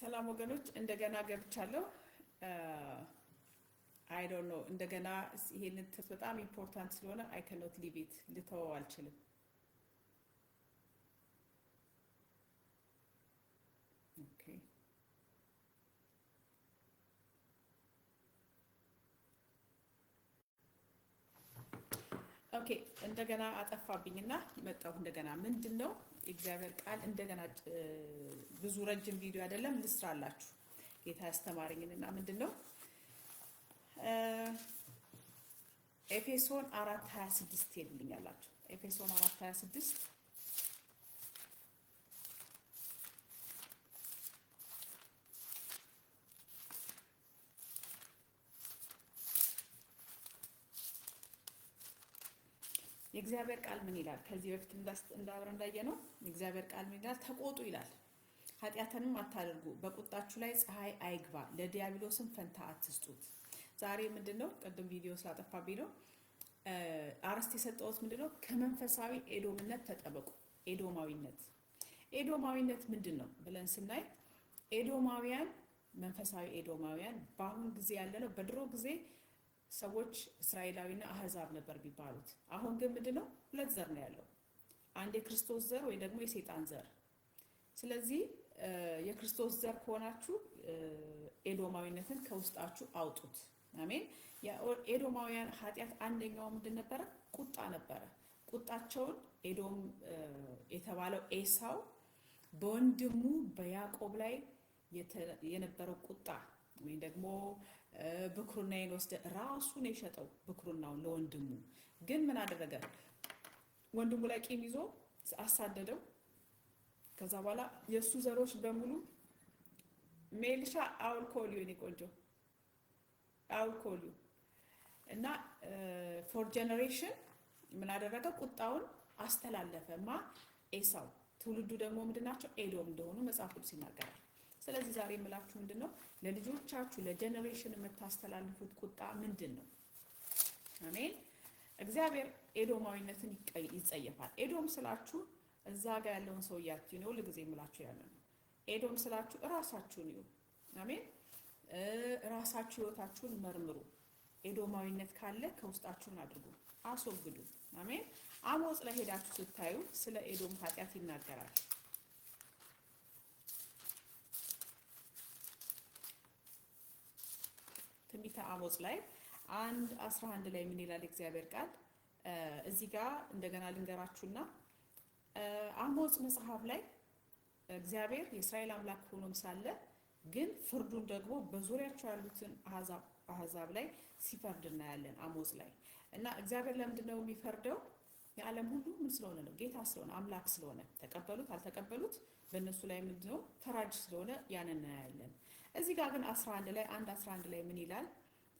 ሰላም ወገኖች እንደገና ገብቻለሁ። አይ ዶንት ኖ እንደገና ይሄንን በጣም ኢምፖርታንት ስለሆነ አይ ካንኖት ሊቭ ኢት ልተወው አልችልም። ኦኬ ኦኬ እንደገና አጠፋብኝና መጣሁ። እንደገና ምንድነው እግዚአብሔር ቃል እንደገና ብዙ ረጅም ቪዲዮ አይደለም ልስራላችሁ ጌታ ያስተማረኝና ምንድነው ኤፌሶን 4:26 ይልኛላችሁ። ኤፌሶን 4:26 የእግዚአብሔር ቃል ምን ይላል? ከዚህ በፊት እንዳብረን እንዳየነው የእግዚአብሔር ቃል ምን ይላል? ተቆጡ ይላል። ኃጢአትንም አታድርጉ፣ በቁጣችሁ ላይ ፀሐይ አይግባ፣ ለዲያብሎስም ፈንታ አትስጡት። ዛሬ ምንድነው ቅድም ቪዲዮ ስላጠፋብኝ ነው አርስት የሰጠሁት ምንድነው ከመንፈሳዊ ኤዶምነት ተጠበቁ። ኤዶማዊነት ምንድነው ብለን ስናይ ኤዶማውያን መንፈሳዊ ኤዶማውያን በአሁን ጊዜ ያለነው በድሮ ጊዜ ሰዎች እስራኤላዊና አህዛብ ነበር ቢባሉት። አሁን ግን ምንድነው ሁለት ዘር ነው ያለው፣ አንድ የክርስቶስ ዘር ወይ ደግሞ የሰይጣን ዘር። ስለዚህ የክርስቶስ ዘር ከሆናችሁ ኤዶማዊነትን ከውስጣችሁ አውጡት። አሜን። የኤዶማውያን ኃጢአት አንደኛው ምንድን ነበረ? ቁጣ ነበረ። ቁጣቸውን ኤዶም የተባለው ኤሳው በወንድሙ በያዕቆብ ላይ የነበረው ቁጣ ወይ ደግሞ ብኩርናዬን ወስደ ራሱን የሸጠው ብኩርናውን ለወንድሙ ግን ምን አደረገ? ወንድሙ ላይ ቂም ይዞ አሳደደው። ከዛ በኋላ የሱ ዘሮች በሙሉ ሜልሻ አውልኮሊዮ ነው ቆንጆ አውልኮሊዮ እና ፎር ጀነሬሽን ምን አደረገ? ቁጣውን አስተላለፈማ ኤሳው። ትውልዱ ደግሞ ምንድናቸው? ኤዶም እንደሆኑ መጽሐፍ ቅዱስ ይናገራል። ስለዚህ ዛሬ የምላችሁ ምንድነው ለልጆቻችሁ ለጀነሬሽን የምታስተላልፉት ቁጣ ምንድነው? አሜን። እግዚአብሔር ኤዶማዊነትን ይጸየፋል። ኤዶም ስላችሁ እዛ ጋር ያለውን ሰው ያያችሁ ነው ለጊዜ የምላችሁ ያለ ነው። ኤዶም ስላችሁ ራሳችሁን ነው። አሜን። ራሳችሁ ህይወታችሁን መርምሩ። ኤዶማዊነት ካለ ከውስጣችሁን አድርጉ፣ አስወግዱ። አሜን። አሞጽ ላይ ሄዳችሁ ስታዩ ስለ ኤዶም ኃጢአት ይናገራል። ትንቢተ አሞጽ ላይ 1:11 ላይ ምን ይላል እግዚአብሔር ቃል? እዚህ ጋር እንደገና ልንገራችሁና አሞጽ መጽሐፍ ላይ እግዚአብሔር የእስራኤል አምላክ ሆኖም ሳለ ግን ፍርዱን ደግሞ በዙሪያቸው ያሉትን አህዛብ ላይ ሲፈርድ እናያለን አሞጽ ላይ። እና እግዚአብሔር ለምንድነው የሚፈርደው? የዓለም ሁሉ ምን ስለሆነ ነው? ጌታ ስለሆነ አምላክ ስለሆነ፣ ተቀበሉት አልተቀበሉት በእነሱ ላይ ምንድነው ፈራጅ ስለሆነ ያንን እናያለን። እዚህ ጋር ግን 11 ላይ 1:11 ላይ ምን ይላል?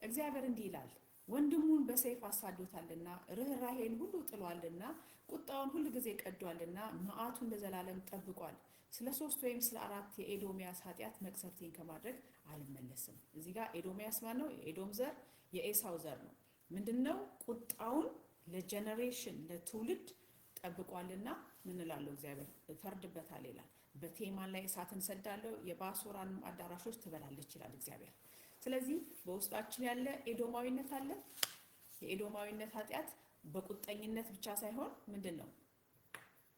እግዚአብሔር እንዲህ ይላል፣ ወንድሙን በሰይፍ አሳዶታልና ርህራሄን ሁሉ ጥሏልና ቁጣውን ሁሉ ጊዜ ቀዷልና መዓቱን ለዘላለም ጠብቋል። ስለ 3 ወይም ስለ 4 የኤዶሚያስ ኃጢአት መቅሰፍቴን ከማድረግ አልመለስም። እዚህ ጋር ኤዶሚያስ ማን ነው? የኤዶም ዘር የኤሳው ዘር ነው። ምንድነው? ቁጣውን ለጀነሬሽን ለትውልድ ጠብቋልና ምን እላለሁ? እግዚአብሔር ፈርድበታል ይላል። በቴማን ላይ እሳትን ሰዳለሁ፣ የባሶራን አዳራሾች ትበላለች ይላል እግዚአብሔር። ስለዚህ በውስጣችን ያለ ኤዶማዊነት አለ። የኤዶማዊነት ኃጢአት በቁጠኝነት ብቻ ሳይሆን ምንድነው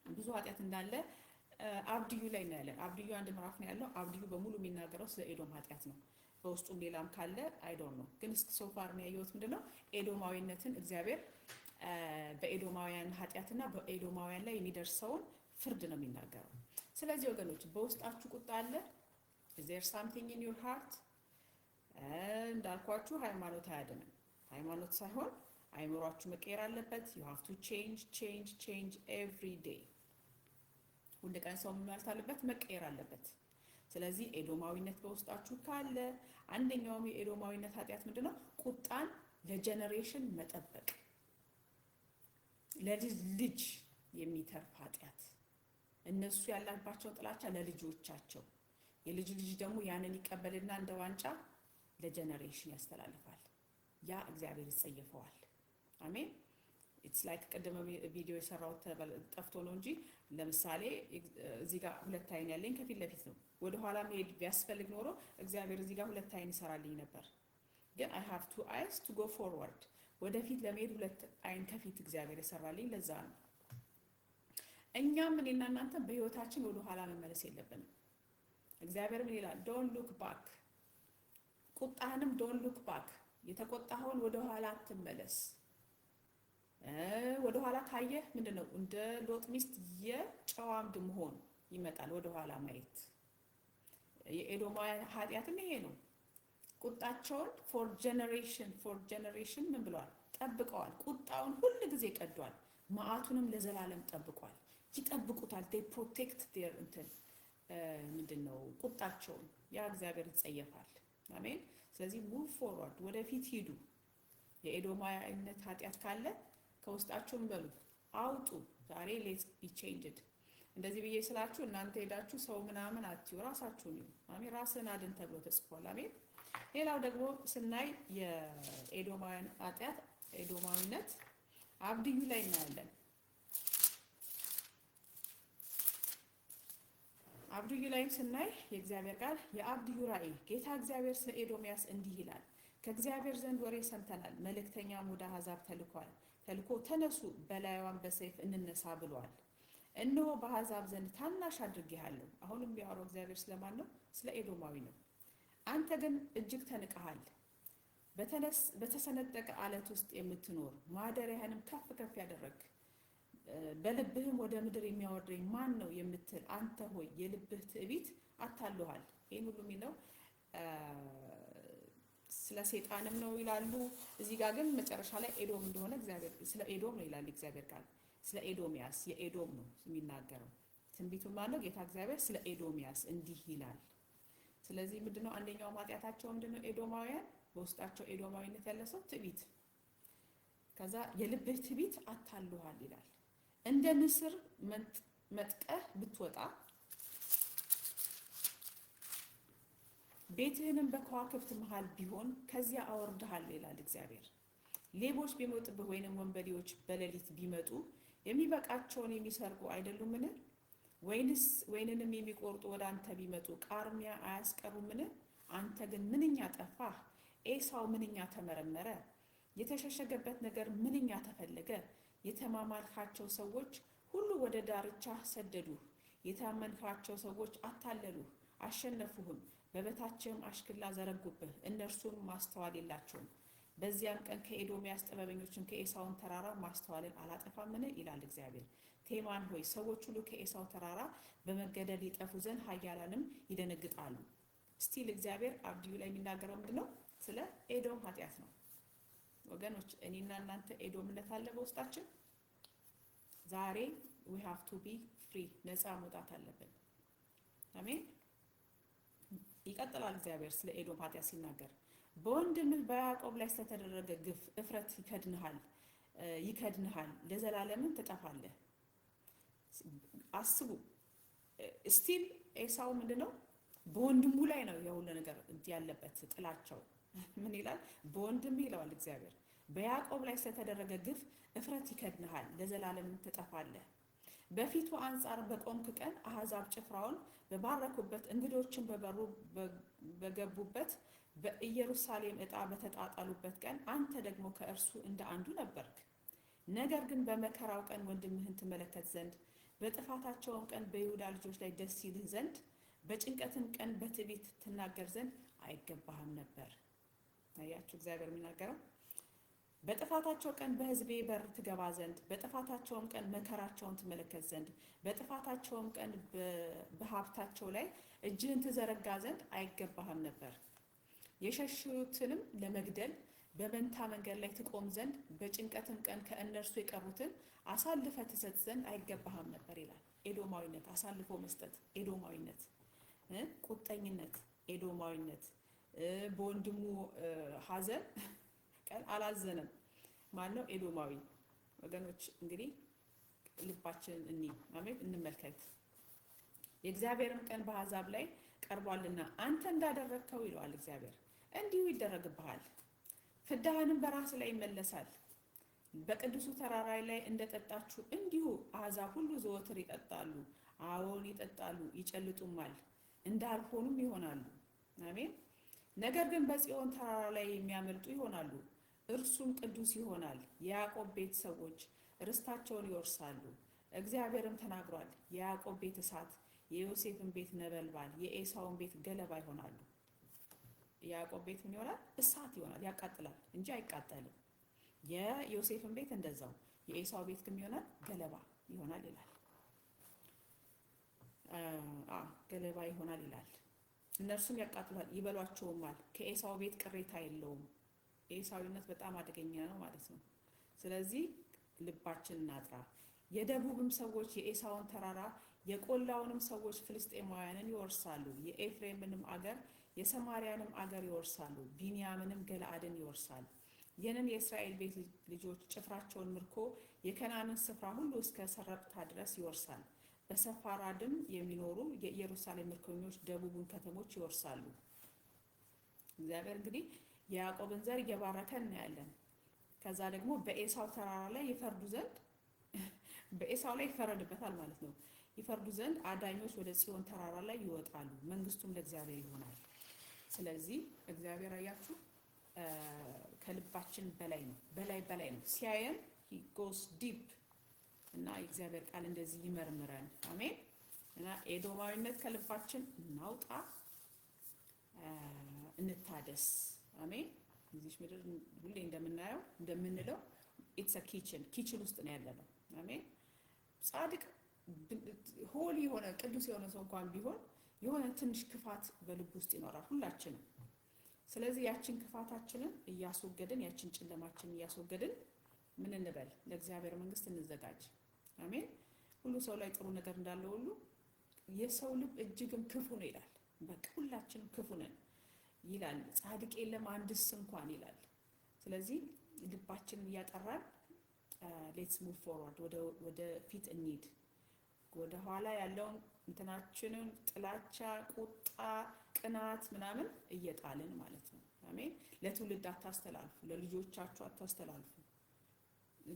ብዙ ኃጢአት እንዳለ አብድዩ ላይ እናያለን። አብድዩ አንድ ምዕራፍ ነው ያለው። አብድዩ በሙሉ የሚናገረው ስለ ኤዶም ኃጢአት ነው። በውስጡም ሌላም ካለ አይዶን ነው። ግን እስከ ሶፋር ነው ያየሁት ምንድነው ኤዶማዊነትን እግዚአብሔር በኤዶማውያን ኃጢአትና በኤዶማውያን ላይ የሚደርሰውን ፍርድ ነው የሚናገረው። ስለዚህ ወገኖች በውስጣችሁ ቁጣ አለ። is there something in your heart? እንዳልኳችሁ ሃይማኖት አያድንም። ሃይማኖት ሳይሆን አይምሯችሁ መቀየር አለበት። you have to change every day። ሁሉ ቀን ሰው ማለት አለበት፣ መቀየር አለበት። ስለዚህ ኤዶማዊነት በውስጣችሁ ካለ አንደኛው የኤዶማዊነት ኃጢአት ምንድነው? ቁጣን ለጀነሬሽን መጠበቅ፣ ለልጅ የሚተርፍ ኃጢአት። እነሱ ያላባቸው ጥላቻ ለልጆቻቸው፣ የልጅ ደግሞ ያንን ይቀበልና እንደ ዋንጫ ለጀነሬሽን ያስተላልፋል። ያ እግዚአብሔር ይጸየፈዋል። አሜን። ኢትስ ላይክ ቀደም ቪዲዮ የሰራው ጠፍቶ ነው እንጂ ለምሳሌ እዚህ ጋር ሁለት አይን ያለኝ ከፊት ለፊት ነው ወደ ኋላ መሄድ ቢያስፈልግ ኖሮ እግዚአብሔር እዚህ ጋር 2 አይን ይሰራልኝ ነበር። ግን I have 2 eyes to go forward ወደፊት ለመሄድ 2 አይን ከፊት እግዚአብሔር ይሰራልኝ። ለዛ ነው እኛም እኔና እናንተ በህይወታችን ወደ ኋላ መመለስ የለብንም። እግዚአብሔር ምን ይላል? don't look back ቁጣህንም don't look back የተቆጣኸውን ወደ ኋላ አትመለስ። ወደ ኋላ ካየህ ምንድነው እንደ ሎጥ ሚስት የጨው አምድ መሆን ይመጣል። ወደ ኋላ ማየት የኤዶማውያን ኃጢአትም ይሄ ነው። ቁጣቸውን for generation ምን ብለዋል? ጠብቀዋል። ቁጣውን ሁሉ ጊዜ ቀዷል። መዓቱንም ለዘላለም ጠብቋል። ይጠብቁታል። they protect their ምንድነው ቁጣቸውን። ያ እግዚአብሔር ይጸየፋል። አሜን። ስለዚህ move forward ወደፊት ሂዱ። የኤዶማውያንነት ኃጢአት ካለ ከውስጣችሁ በሉ አውጡ። ዛሬ let's be changed። እንደዚህ ብዬ ስላችሁ እናንተ ሄዳችሁ ሰው ምናምን አትዩ፣ ራሳችሁን ነው። አሜን። ራስን አድን ተብሎ ተጽፏል። አሜን። ሌላው ደግሞ ስናይ የኤዶማውያን ኃጢአት ኤዶማዊነት አብድዩ ላይ እናያለን። አብድዩ ላይም ስናይ የእግዚአብሔር ቃል የአብድዩ ራእይ ጌታ እግዚአብሔር ስለ ኤዶሚያስ እንዲህ ይላል፣ ከእግዚአብሔር ዘንድ ወሬ ሰምተናል፣ መልእክተኛም ወደ አሕዛብ ተልኮ ተነሱ፣ በላይዋን በሰይፍ እንነሳ ብሏል። እነሆ በአሕዛብ ዘንድ ታናሽ አድርጌሃለሁ። አሁንም ቢያወራው እግዚአብሔር ስለማን ነው? ስለ ኤዶማዊ ነው። አንተ ግን እጅግ ተንቀሃል። በተሰነጠቀ አለት ውስጥ የምትኖር ማደሪያህንም ከፍ ከፍ ያደረግ በልብህም ወደ ምድር የሚያወርደኝ ማን ነው የምትል አንተ ሆይ የልብህ ትዕቢት አታልሏል። ይሄን ሁሉ የሚለው ስለ ሰይጣንም ነው ይላሉ። እዚህ ጋር ግን መጨረሻ ላይ ኤዶም እንደሆነ እግዚአብሔር ስለ ኤዶም ነው ይላል እግዚአብሔር ቃል። ስለ ኤዶሚያስ የኤዶም ነው የሚናገረው። ትንቢቱ ማለት ጌታ እግዚአብሔር ስለ ኤዶሚያስ እንዲህ ይላል። ስለዚህ ምንድነው አንደኛው ኃጢአታቸው ምንድነው? ኤዶማውያን በውስጣቸው ኤዶማዊነት ያለ ሰው ትዕቢት። ከዛ የልብህ ትዕቢት አታልሏል ይላል። እንደ ንስር መጥቀህ ብትወጣ ቤትህንም በከዋክብት መሃል ቢሆን ከዚያ አወርድሃለሁ ይላል እግዚአብሔር። ሌቦች ቢመጡብህ ወይንም ወንበዴዎች በሌሊት ቢመጡ የሚበቃቸውን የሚሰርቁ አይደሉምን? ወይንንም የሚቆርጡ ወደ አንተ ቢመጡ ቃርሚያ አያስቀሩምን? አንተ ግን ምንኛ ጠፋህ! ኤሳው ምንኛ ተመረመረ! የተሸሸገበት ነገር ምንኛ ተፈለገ! የተማማልካቸው ሰዎች ሁሉ ወደ ዳርቻ ሰደዱህ። የታመንካቸው ሰዎች አታለሉህ፣ አሸነፉህም። በበታችህም አሽክላ ዘረጉብህ፣ እነርሱም ማስተዋል የላቸውም። በዚያም ቀን ከኤዶሚያስ ጥበበኞችን ከኤሳውን ተራራ ማስተዋልን አላጠፋምን? ይላል እግዚአብሔር። ቴማን ሆይ ሰዎች ሁሉ ከኤሳው ተራራ በመገደል ይጠፉ ዘንድ ኃያላንም ይደነግጣሉ። ስቲል እግዚአብሔር አብድዩ ላይ የሚናገረው ምንድነው? ስለ ኤዶም ኃጢአት ነው። ወገኖች እኔና እናንተ ኤዶምነት አለ በውስጣችን። ዛሬ we have to be free ነፃ መውጣት አለብን። አሜን። ይቀጥላል እግዚአብሔር ስለ ኤዶም ኃጢአት ሲናገር በወንድምህ በያዕቆብ ላይ ስለተደረገ ግፍ እፍረት ይከድንሃል፣ ለዘላለምን ትጠፋለህ። አስቡ። ስቲል ኤሳው ምንድነው? በወንድሙ ላይ ነው የሁሉ ነገር ያለበት ጥላቸው። ምን ይላል? በወንድምህ ይለዋል እግዚአብሔር በያዕቆብ ላይ ስለተደረገ ግፍ እፍረት ይከድንሃል፣ ለዘላለምን ትጠፋለህ። በፊቱ አንጻር በቆምክ ቀን አሕዛብ ጭፍራውን በባረኩበት እንግዶችን በገቡበት በኢየሩሳሌም ዕጣ በተጣጣሉበት ቀን አንተ ደግሞ ከእርሱ እንደ አንዱ ነበርክ። ነገር ግን በመከራው ቀን ወንድምህን ትመለከት ዘንድ በጥፋታቸውም ቀን በይሁዳ ልጆች ላይ ደስ ይልህ ዘንድ በጭንቀትም ቀን በትዕቢት ትናገር ዘንድ አይገባህም ነበር። አያችሁ እግዚአብሔር የሚናገረው በጥፋታቸው ቀን በሕዝቤ በር ትገባ ዘንድ በጥፋታቸውም ቀን መከራቸውን ትመለከት ዘንድ በጥፋታቸውም ቀን በሀብታቸው ላይ እጅህን ትዘረጋ ዘንድ አይገባህም ነበር። የሸሹትንም ለመግደል በመንታ መንገድ ላይ ትቆም ዘንድ በጭንቀትም ቀን ከእነርሱ የቀሩትን አሳልፈ ትሰጥ ዘንድ አይገባህም ነበር ይላል። ኤዶማዊነት፣ አሳልፎ መስጠት ኤዶማዊነት፣ ቁጠኝነት ኤዶማዊነት። በወንድሙ ሐዘን ቀን አላዘነም። ማነው? ኤዶማዊ። ወገኖች እንግዲህ ልባችንን አሜን እንመልከት። የእግዚአብሔርም ቀን በአሕዛብ ላይ ቀርቧልና አንተ እንዳደረግከው ይለዋል እግዚአብሔር እንዲሁ ይደረግብሃል፣ ፍዳህንም በራስ ላይ ይመለሳል። በቅዱሱ ተራራ ላይ እንደጠጣችሁ እንዲሁ አሕዛብ ሁሉ ዘወትር ይጠጣሉ። አዎን ይጠጣሉ፣ ይጨልጡማል። እንዳልሆኑም ይሆናሉ። አሜን። ነገር ግን በጽዮን ተራራ ላይ የሚያመልጡ ይሆናሉ። እርሱም ቅዱስ ይሆናል። የያዕቆብ ቤት ሰዎች ርስታቸውን ይወርሳሉ። እግዚአብሔርም ተናግሯል። የያዕቆብ ቤት እሳት፣ የዮሴፍን ቤት ነበልባል፣ የኤሳውን ቤት ገለባ ይሆናሉ። የያዕቆብ ቤት ምን ይሆናል? እሳት ይሆናል። ያቃጥላል እንጂ አይቃጠልም። የዮሴፍን ቤት እንደዛው። የኤሳው ቤት ግን ይሆናል ገለባ ይሆናል ይላል። ገለባ ይሆናል ይላል። እነርሱም ያቃጥላል ይበሏቸውማል። ከኤሳው ቤት ቅሬታ የለውም። ኤሳዊነት በጣም አደገኛ ነው ማለት ነው። ስለዚህ ልባችን እናጥራ። የደቡብም ሰዎች የኤሳውን ተራራ የቆላውንም ሰዎች ፍልስጤማውያንን ይወርሳሉ። የኤፍሬምንም አገር የሰማርያንም አገር ይወርሳሉ። ቢንያምንም ገለአድን ይወርሳል። ይህንን የእስራኤል ቤት ልጆች ጭፍራቸውን ምርኮ የከናንን ስፍራ ሁሉ እስከ ሰረጵታ ድረስ ይወርሳል። በሰፋራድም የሚኖሩ የኢየሩሳሌም ምርኮኞች ደቡቡን ከተሞች ይወርሳሉ። እግዚአብሔር እንግዲህ የያዕቆብን ዘር እየባረከ እናያለን። ከዛ ደግሞ በኤሳው ተራራ ላይ ይፈርዱ ዘንድ በኤሳው ላይ ይፈረድበታል ማለት ነው። ይፈርዱ ዘንድ አዳኞች ወደ ጽዮን ተራራ ላይ ይወጣሉ፣ መንግስቱም ለእግዚአብሔር ይሆናል። ስለዚህ እግዚአብሔር አያችሁ ከልባችን በላይ ነው፣ በላይ ነው። ሲያየን he goes deep እና የእግዚአብሔር ቃል እንደዚህ ይመርምረን። አሜን። እና ኤዶማዊነት ከልባችን እናውጣ፣ እንታደስ። አሜን። እዚህ ምድር ሁሌ እንደምንለው it's a kitchen ውስጥ ነው ያለነው። አሜን። ጻድቅ ሆሊ የሆነ ቅዱስ የሆነ ሰው እንኳን ቢሆን የሆነ ትንሽ ክፋት በልብ ውስጥ ይኖራል ሁላችንም። ስለዚህ ያችን ክፋታችንን እያስወገድን ያችን ጨለማችንን እያስወገድን ምን እንበል? ለእግዚአብሔር መንግስት እንዘጋጅ። አሜን። ሁሉ ሰው ላይ ጥሩ ነገር እንዳለው ሁሉ የሰው ልብ እጅግም ክፉ ነው ይላል። በቃ ሁላችንም ክፉ ነን ይላል። ጻድቅ የለም አንድስ እንኳን ይላል። ስለዚህ ልባችንን እያጠራን ሌትስ ሙቭ ፎርዋርድ፣ ወደ ፊት እንሂድ። ወደ ኋላ ያለውን እንትናችንን ጥላቻ፣ ቁጣ፣ ቅናት ምናምን እየጣልን ማለት ነው። አሜን። ለትውልድ አታስተላልፉ፣ ለልጆቻችሁ አታስተላልፉ።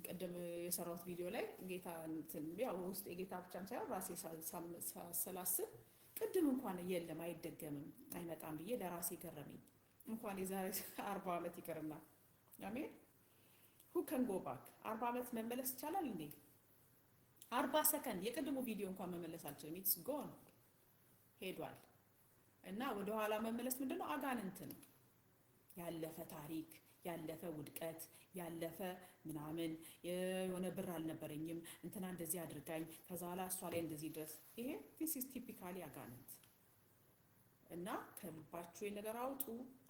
ቀደም የሰራሁት ቪዲዮ ላይ ጌታ ያው ውስጥ የጌታ ብቻም ሳይሆን ራሴ ሳሰላስል ቅድም እንኳን የለም አይደገምም አይመጣም ብዬ ለራሴ ገረመኝ። እንኳን የዛሬ 40 ዓመት ይቀርና አሜን። who can go back 40 ዓመት መመለስ ይቻላል እንዴ? 40 ሰከንድ የቅድሙ ቪዲዮ እንኳን መመለስ አልችልም። it's gone ሄዷል። እና ወደ ኋላ መመለስ ምንድነው? አጋንንት ነው። ያለፈ ታሪክ፣ ያለፈ ውድቀት፣ ያለፈ ምናምን የሆነ ብር አልነበረኝም እንትና እንደዚህ አድርጋኝ ከዛ በኋላ እሷ ላይ እንደዚህ ድረስ ይሄ this is typically አጋንንት። እና ከልባችሁ የነገር አውጡ።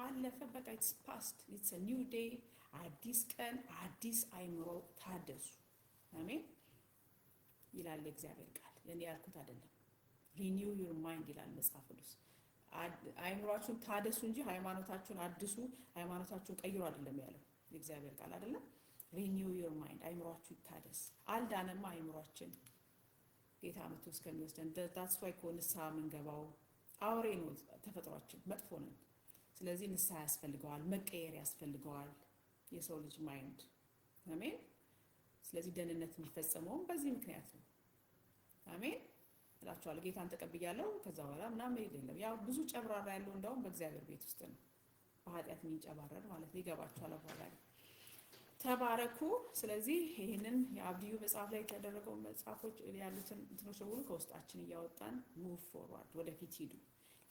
አለፈ በቃ it's past, it's a new day። አዲስ ቀን፣ አዲስ አይምሮ ታደሱ። አሜን ይላል እግዚአብሔር ቃል። እኔ ያልኩት አይደለም። renew your mind ይላል መጽሐፍ ቅዱስ። አይምሮአችሁን ታደሱ እንጂ ሃይማኖታችሁን አድሱ፣ ሃይማኖታችሁን ቀይሩ አይደለም ያለው እግዚአብሔር ቃል አይደለም። renew your mind አይምሮአችሁ ይታደስ። አልዳነማ አይምሮአችን ጌታ መጥቶ እስከሚወስደን that's why ንስሐ የምንገባው። አውሬ ነው ተፈጥሯችን፣ መጥፎ ነን። ስለዚህ ንስሐ ያስፈልገዋል፣ መቀየር ያስፈልገዋል የሰው ልጅ ማይንድ። አሜን። ስለዚህ ደህንነት የሚፈጸመውም በዚህ ምክንያት ነው። አሜን እላችኋለሁ። ጌታን ተቀብያለሁ ከዛ በኋላ ምናምን አይደለም። ያው ብዙ ጨብራራ ያለው እንደውም በእግዚአብሔር ቤት ውስጥ ነው፣ በኃጢአት የሚንጨባረር ማለት ነው። ይገባችኋል? በኋላ ተባረኩ። ስለዚህ ይሄንን የአብድዩ መጽሐፍ ላይ የተደረገው መጽሐፎች ያሉትን እንትኖች ሁሉ ከውስጣችን እያወጣን ሙቭ ፎርዋርድ፣ ወደፊት ሂዱ።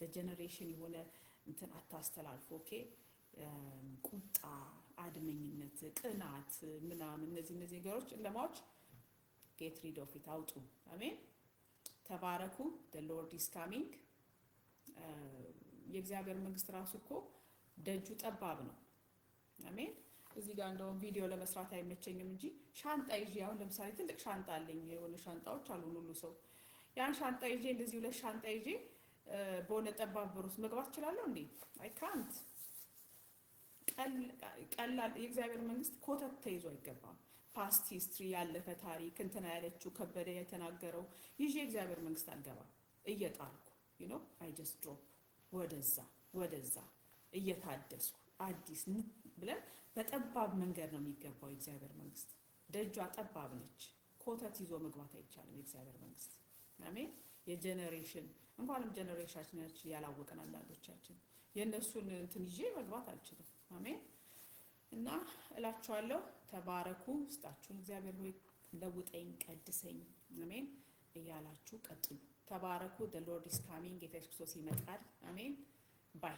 ለጀነሬሽን የሆነ እንትን አታስተላልፉ። ኦኬ ቁጣ፣ አድመኝነት፣ ቅናት ምናምን እነዚህ ነገሮች ለማዎች ጌት ሪድ ኦፍ ኢት አውጡ። አሜን ተባረኩ። the lord is coming። የእግዚአብሔር መንግስት ራሱ እኮ ደጁ ጠባብ ነው። አሜን። እዚህ ጋር እንደውም ቪዲዮ ለመስራት አይመቸኝም እንጂ ሻንጣ ይዤ አሁን ለምሳሌ ትልቅ ሻንጣ አለኝ። የሆነ ሻንጣዎች አሉ ሁሉ ሰው ያን ሻንጣ ይዤ እንደዚህ ሁለት ሻንጣ ይዤ በሆነ ጠባብ በር ውስጥ መግባት እችላለሁ እንዴ? አይ ካንት። ቀላል የእግዚአብሔር መንግስት ኮተት ተይዞ አይገባም። ፓስት ሂስትሪ፣ ያለፈ ታሪክ፣ እንትና ያለችው ከበደ የተናገረው ይዤ እግዚአብሔር መንግስት አልገባም። እየጣልኩ አይ ጀስት ድሮፕ ወደዛ እየታደስኩ አዲስ ብለን በጠባብ መንገድ ነው የሚገባው። የእግዚአብሔር መንግስት ደጇ ጠባብ ነች። ኮተት ይዞ መግባት አይቻልም የእግዚአብሔር መንግስት። አሜን። የጀነሬሽን እንኳንም ጀነሬሽናችን ያላወቀን አንዳንዶቻችን የእነሱን እንትን ይዤ መግባት አልችልም። አሜን። እና እላችኋለሁ ተባረኩ። ውስጣችሁን እግዚአብሔር ሆይ ለውጠኝ፣ ቀድሰኝ፣ አሜን እያላችሁ ቀጥሉ። ተባረኩ። the Lord is coming። ጌታ ኢየሱስ ይመጣል። አሜን። ባይ